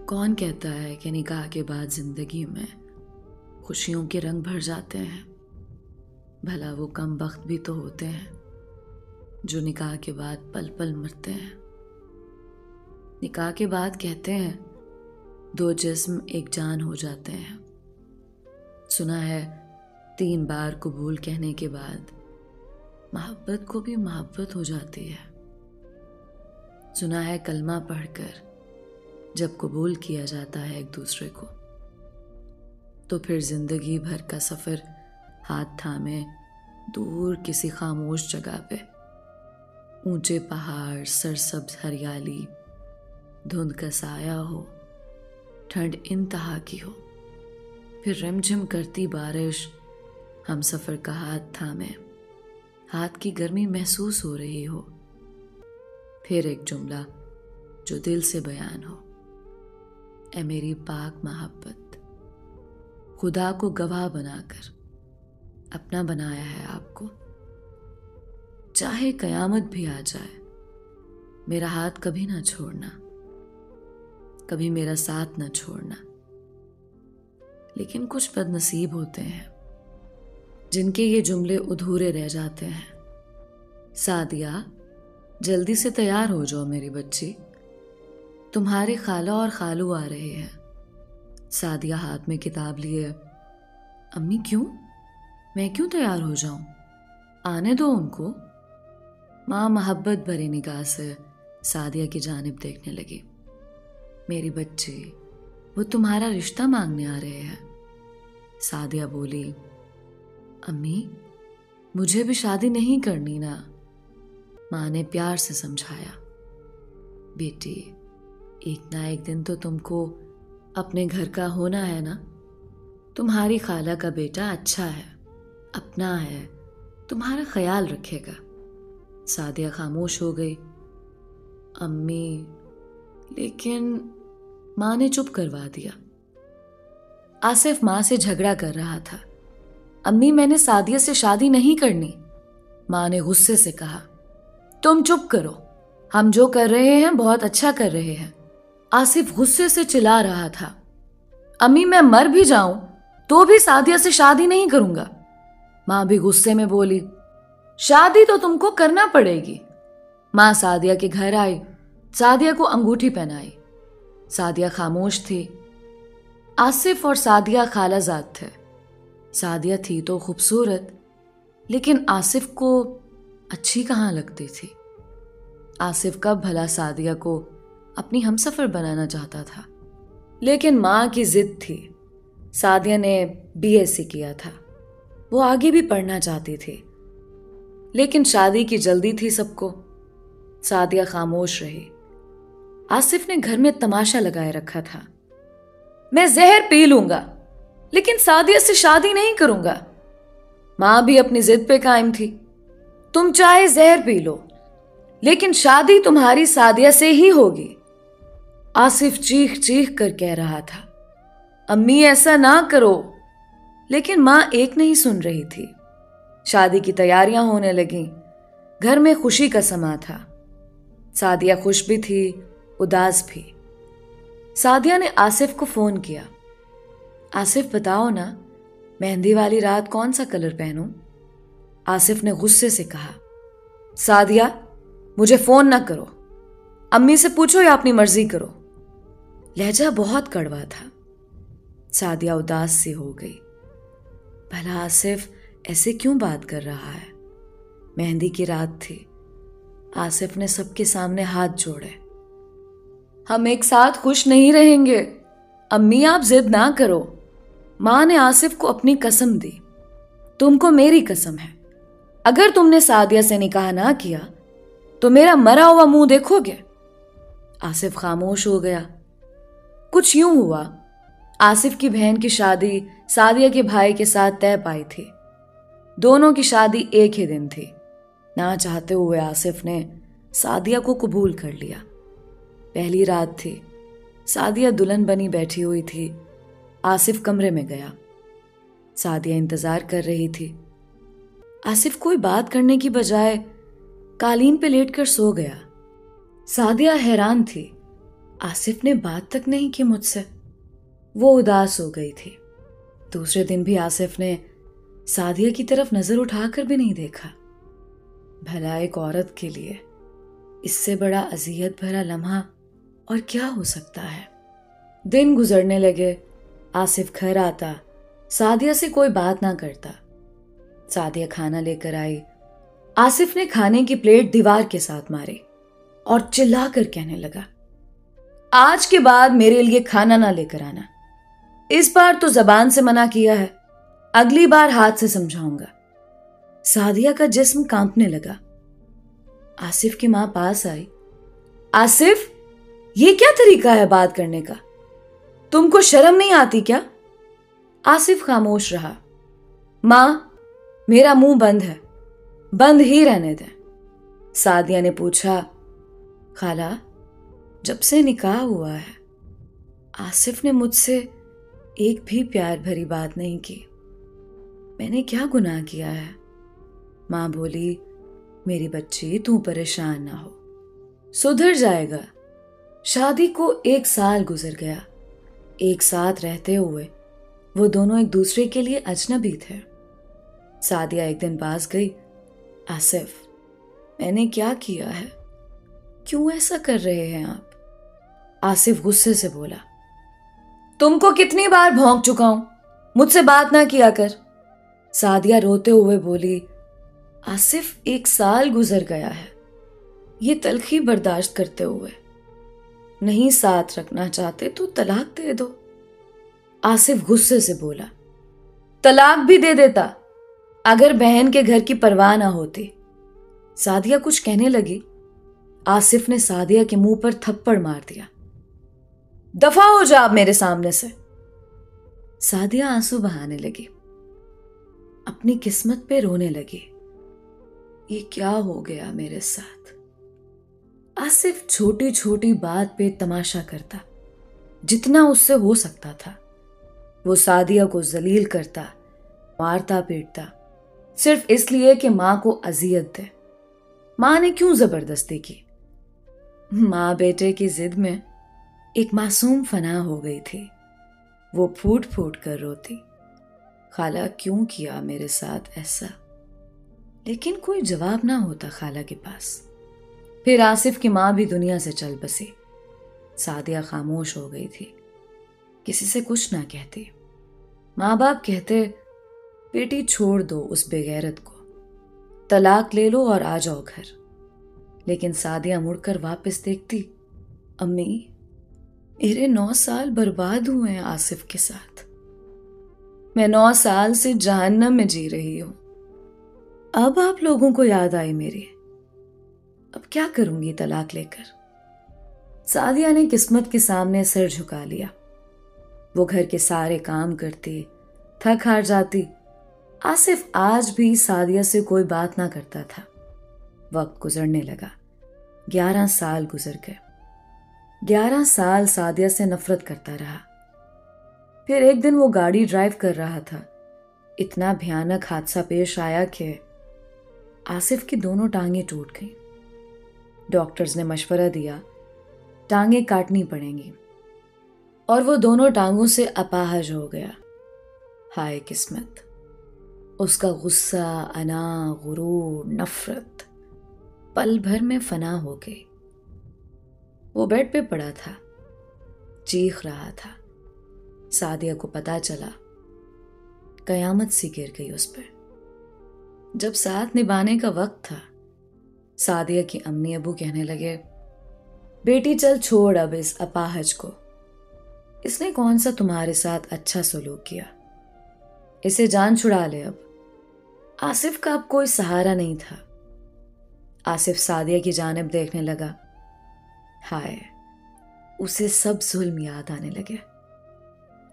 कौन कहता है कि निकाह के बाद जिंदगी में खुशियों के रंग भर जाते हैं। भला वो कम वक्त भी तो होते हैं जो निकाह के बाद पल पल मरते हैं। निकाह के बाद कहते हैं दो जिस्म एक जान हो जाते हैं। सुना है 3 बार कबूल कहने के बाद मोहब्बत को भी मोहब्बत हो जाती है। सुना है कलमा पढ़कर जब कबूल किया जाता है एक दूसरे को तो फिर जिंदगी भर का सफर हाथ थामे दूर किसी खामोश जगह पे, ऊंचे पहाड़, सरसब्ज हरियाली, धुंध का साया हो, ठंड इंतहा की हो, फिर रिमझिम करती बारिश, हम सफर का हाथ थामे, हाथ की गर्मी महसूस हो रही हो, फिर एक जुमला जो दिल से बयान हो, ऐ मेरी पाक मोहब्बत, खुदा को गवाह बनाकर अपना बनाया है आपको। चाहे कयामत भी आ जाए मेरा हाथ कभी ना छोड़ना, कभी मेरा साथ ना छोड़ना। लेकिन कुछ बदनसीब होते हैं जिनके ये जुमले अधूरे रह जाते हैं। सादिया, जल्दी से तैयार हो जाओ मेरी बच्ची, तुम्हारे खाला और खालू आ रहे हैं। सादिया हाथ में किताब लिए, अम्मी क्यों? मैं क्यों तैयार हो जाऊं? आने दो उनको। माँ मोहब्बत भरी निगाह से सादिया की जानिब देखने लगी। मेरी बच्ची, वो तुम्हारा रिश्ता मांगने आ रहे हैं। सादिया बोली, अम्मी मुझे भी शादी नहीं करनी ना। माँ ने प्यार से समझाया, बेटी एक ना एक दिन तो तुमको अपने घर का होना है ना। तुम्हारी खाला का बेटा अच्छा है, अपना है, तुम्हारा ख्याल रखेगा। सादिया खामोश हो गई। अम्मी, लेकिन माँ ने चुप करवा दिया। आसिफ माँ से झगड़ा कर रहा था। अम्मी, मैंने सादिया से शादी नहीं करनी। माँ ने गुस्से से कहा, तुम चुप करो, हम जो कर रहे हैं बहुत अच्छा कर रहे हैं। आसिफ गुस्से से चिल्ला रहा था, अम्मी मैं मर भी जाऊं तो भी सादिया से शादी नहीं करूंगा। माँ भी गुस्से में बोली, शादी तो तुमको करना पड़ेगी। माँ सादिया के घर आई, सादिया को अंगूठी पहनाई। सादिया खामोश थी। आसिफ और सादिया खालाजाद थे। सादिया थी तो खूबसूरत, लेकिन आसिफ को अच्छी कहाँ लगती थी। आसिफ कब भला सादिया को अपनी हमसफर बनाना चाहता था, लेकिन माँ की जिद थी। सादिया ने बीएससी किया था, वो आगे भी पढ़ना चाहती थी, लेकिन शादी की जल्दी थी सबको। सादिया खामोश रही। आसिफ ने घर में तमाशा लगाए रखा था, मैं जहर पी लूंगा लेकिन सादिया से शादी नहीं करूंगा। माँ भी अपनी जिद पे कायम थी, तुम चाहे जहर पी लो लेकिन शादी तुम्हारी सादिया से ही होगी। आसिफ चीख चीख कर कह रहा था, अम्मी ऐसा ना करो, लेकिन माँ एक नहीं सुन रही थी। शादी की तैयारियां होने लगीं। घर में खुशी का समा था। सादिया खुश भी थी, उदास भी। सादिया ने आसिफ को फोन किया, आसिफ बताओ ना, मेहंदी वाली रात कौन सा कलर पहनूं? आसिफ ने गुस्से से कहा, सादिया मुझे फोन ना करो, अम्मी से पूछो या अपनी मर्जी करो। लहजा बहुत कड़वा था। सादिया उदास सी हो गई। भला आसिफ ऐसे क्यों बात कर रहा है? मेहंदी की रात थी। आसिफ ने सबके सामने हाथ जोड़े, हम एक साथ खुश नहीं रहेंगे। अम्मी आप जिद ना करो। माँ ने आसिफ को अपनी कसम दी, तुमको मेरी कसम है, अगर तुमने सादिया से निकाह ना किया तो मेरा मरा हुआ मुंह देखोगे। आसिफ खामोश हो गया। कुछ यूं हुआ, आसिफ की बहन की शादी सादिया के भाई के साथ तय पाई थी। दोनों की शादी एक ही दिन थी। ना चाहते हुए आसिफ ने सादिया को कबूल कर लिया। पहली रात थी। सादिया दुल्हन बनी बैठी हुई थी। आसिफ कमरे में गया। सादिया इंतजार कर रही थी। आसिफ कोई बात करने की बजाय कालीन पे लेटकर सो गया। सादिया हैरान थी। आसिफ ने बात तक नहीं की मुझसे। वो उदास हो गई थी। दूसरे दिन भी आसिफ ने सादिया की तरफ नजर उठाकर भी नहीं देखा। भला एक औरत के लिए इससे बड़ा अजियत भरा लम्हा और क्या हो सकता है। दिन गुजरने लगे। आसिफ घर आता, सादिया से कोई बात ना करता। सादिया खाना लेकर आई। आसिफ ने खाने की प्लेट दीवार के साथ मारी और चिल्लाकर कहने लगा, आज के बाद मेरे लिए खाना ना लेकर आना। इस बार तो जबान से मना किया है, अगली बार हाथ से समझाऊंगा। सादिया का जिस्म कांपने लगा। आसिफ की मां पास आई। आसिफ, ये क्या तरीका है बात करने का? तुमको शर्म नहीं आती क्या? आसिफ खामोश रहा। मां, मेरा मुंह बंद है, बंद ही रहने दें। सादिया ने पूछा, खाला, जब से निकाह हुआ है आसिफ ने मुझसे एक भी प्यार भरी बात नहीं की। मैंने क्या गुनाह किया है? मां बोली, मेरी बच्ची, तू परेशान ना हो, सुधर जाएगा। शादी को 1 साल गुजर गया। एक साथ रहते हुए वो दोनों एक दूसरे के लिए अजनबी थे। सादिया एक दिन पास गई। आसिफ, मैंने क्या किया है? क्यों ऐसा कर रहे हैं आप? आसिफ गुस्से से बोला, तुमको कितनी बार भौंक चुका हूं, मुझसे बात ना किया कर। सादिया रोते हुए बोली, आसिफ, 1 साल गुजर गया है ये तलखी बर्दाश्त करते हुए। नहीं साथ रखना चाहते तो तलाक दे दो। आसिफ गुस्से से बोला, तलाक भी दे देता अगर बहन के घर की परवाह ना होती। सादिया कुछ कहने लगी। आसिफ ने सादिया के मुंह पर थप्पड़ मार दिया। दफा हो जा आप मेरे सामने से। सादिया आंसू बहाने लगी, अपनी किस्मत पे रोने लगी। ये क्या हो गया मेरे साथ? आसिफ छोटी छोटी बात पे तमाशा करता, जितना उससे हो सकता था। वो सादिया को जलील करता, मारता पीटता, सिर्फ इसलिए कि मां को अजियत दे। मां ने क्यों जबरदस्ती की? मां बेटे की जिद में एक मासूम फना हो गई थी। वो फूट फूट कर रोती, खाला क्यों किया मेरे साथ ऐसा? लेकिन कोई जवाब ना होता खाला के पास। फिर आसिफ की मां भी दुनिया से चल बसी। सादिया खामोश हो गई थी, किसी से कुछ ना कहती। माँ बाप कहते, बेटी छोड़ दो उस बेगैरत को, तलाक ले लो और आ जाओ घर। लेकिन सादिया मुड़कर वापस देखती, अम्मी, मेरे 9 साल बर्बाद हुए हैं आसिफ के साथ। मैं 9 साल से जहन्नम में जी रही हूं। अब आप लोगों को याद आई मेरी। अब क्या करूंगी तलाक लेकर? सादिया ने किस्मत के सामने सर झुका लिया। वो घर के सारे काम करती, थक हार जाती। आसिफ आज भी सादिया से कोई बात ना करता था। वक्त गुजरने लगा। 11 साल गुजर गए। 11 साल सादिया से नफरत करता रहा। फिर एक दिन वो गाड़ी ड्राइव कर रहा था। इतना भयानक हादसा पेश आया कि आसिफ की दोनों टांगें टूट गईं। डॉक्टर्स ने मशवरा दिया, टांगें काटनी पड़ेंगी, और वो दोनों टांगों से अपाहज हो गया। हाय किस्मत! उसका गुस्सा, अना, गुरूर, नफरत पल भर में फना हो गई। वो बेड पे पड़ा था, चीख रहा था। सादिया को पता चला, कयामत सी गिर गई उस पर। जब साथ निभाने का वक्त था, सादिया की अम्मी अबू कहने लगे, बेटी चल छोड़ अब इस अपाहज को, इसने कौन सा तुम्हारे साथ अच्छा सलूक किया, इसे जान छुड़ा ले अब। आसिफ का अब कोई सहारा नहीं था। आसिफ सादिया की जानिब देखने लगा। हाय, उसे सब जुल्म याद आने लगे।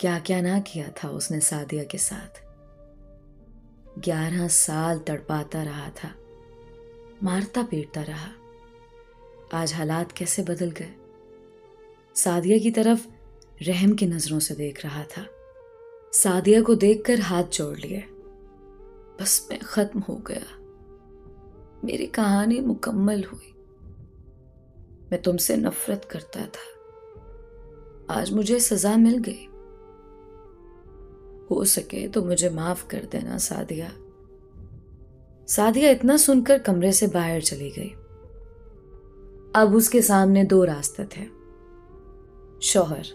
क्या क्या ना किया था उसने सादिया के साथ। 11 साल तड़पाता रहा था, मारता पीटता रहा। आज हालात कैसे बदल गए। सादिया की तरफ रहम की नजरों से देख रहा था। सादिया को देखकर हाथ जोड़ लिए। बस मैं खत्म हो गया, मेरी कहानी मुकम्मल हुई। मैं तुमसे नफरत करता था, आज मुझे सजा मिल गई। हो सके तो मुझे माफ कर देना सादिया। सादिया इतना सुनकर कमरे से बाहर चली गई। अब उसके सामने दो रास्ते थे। शौहर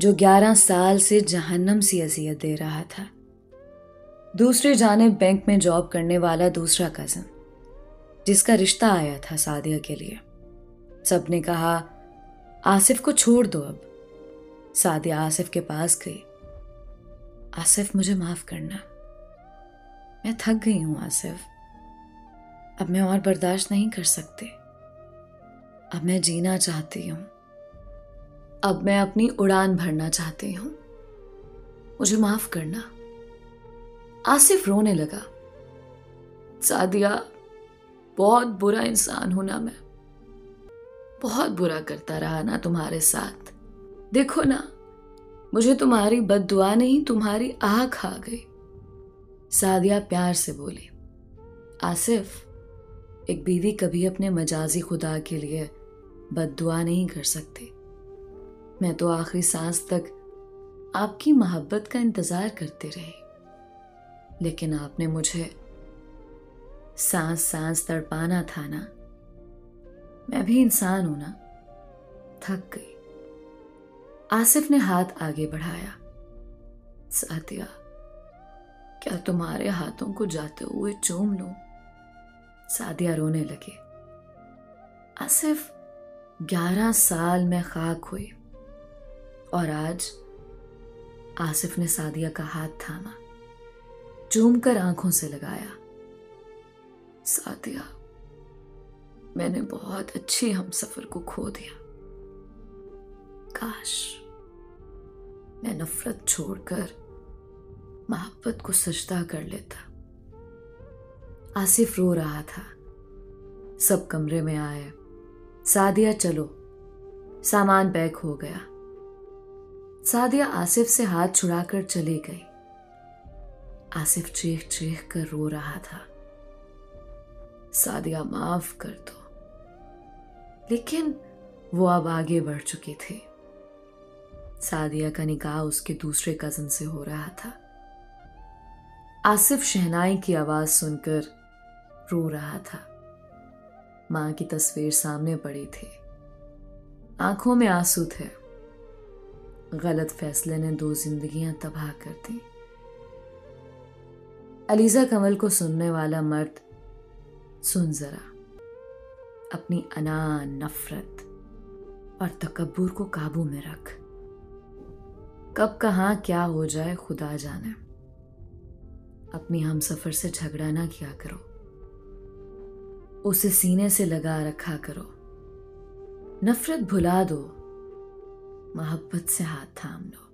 जो 11 साल से जहन्नम सी अजियत दे रहा था, दूसरी जानिब बैंक में जॉब करने वाला दूसरा कजन जिसका रिश्ता आया था सादिया के लिए। सबने कहा आसिफ को छोड़ दो अब। सादिया आसिफ के पास गई। आसिफ मुझे माफ करना, मैं थक गई हूं आसिफ। अब मैं और बर्दाश्त नहीं कर सकती। अब मैं जीना चाहती हूं। अब मैं अपनी उड़ान भरना चाहती हूं। मुझे माफ करना। आसिफ रोने लगा। सादिया, बहुत बुरा इंसान हूं ना मैं। बहुत बुरा करता रहा ना तुम्हारे साथ। देखो ना, मुझे तुम्हारी बद्दुआ नहीं तुम्हारी आंख आ गई। सादिया प्यार से बोली। आसिफ, एक बीवी कभी अपने मजाजी खुदा के लिए बद्दुआ नहीं कर सकती। मैं तो आखिरी सांस तक आपकी मोहब्बत का इंतजार करती रही, लेकिन आपने मुझे सांस सांस तड़पाना था ना। मैं भी इंसान हूं ना, थक गई। आसिफ ने हाथ आगे बढ़ाया। सादिया, क्या तुम्हारे हाथों को जाते हुए चूम लूं? सादिया रोने लगी। आसिफ, 11 साल में खाक हुई और आज आसिफ ने सादिया का हाथ थामा, चूम कर आंखों से लगाया। सादिया, मैंने बहुत अच्छी हमसफर को खो दिया। काश मैं नफरत छोड़कर मोहब्बत को सजदा कर लेता। आसिफ रो रहा था। सब कमरे में आए। सादिया, चलो, सामान पैक हो गया। सादिया आसिफ से हाथ छुड़ाकर चली गई। आसिफ चीख चीख कर रो रहा था। सादिया, माफ कर दो। लेकिन वो अब आगे बढ़ चुकी थी। सादिया का निकाह उसके दूसरे कजन से हो रहा था। आसिफ शहनाई की आवाज सुनकर रो रहा था। मां की तस्वीर सामने पड़ी थी। आंखों में आंसू थे। गलत फैसले ने 2 जिंदगियां तबाह कर दी। अलीजा कमल को सुनने वाला मर्द, सुन जरा, अपनी अना, नफरत और तकब्बुर को काबू में रख। कब कहां क्या हो जाए खुदा जाने। अपनी हमसफर से झगड़ा ना किया करो। उसे सीने से लगा रखा करो। नफरत भुला दो, मोहब्बत से हाथ थाम लो।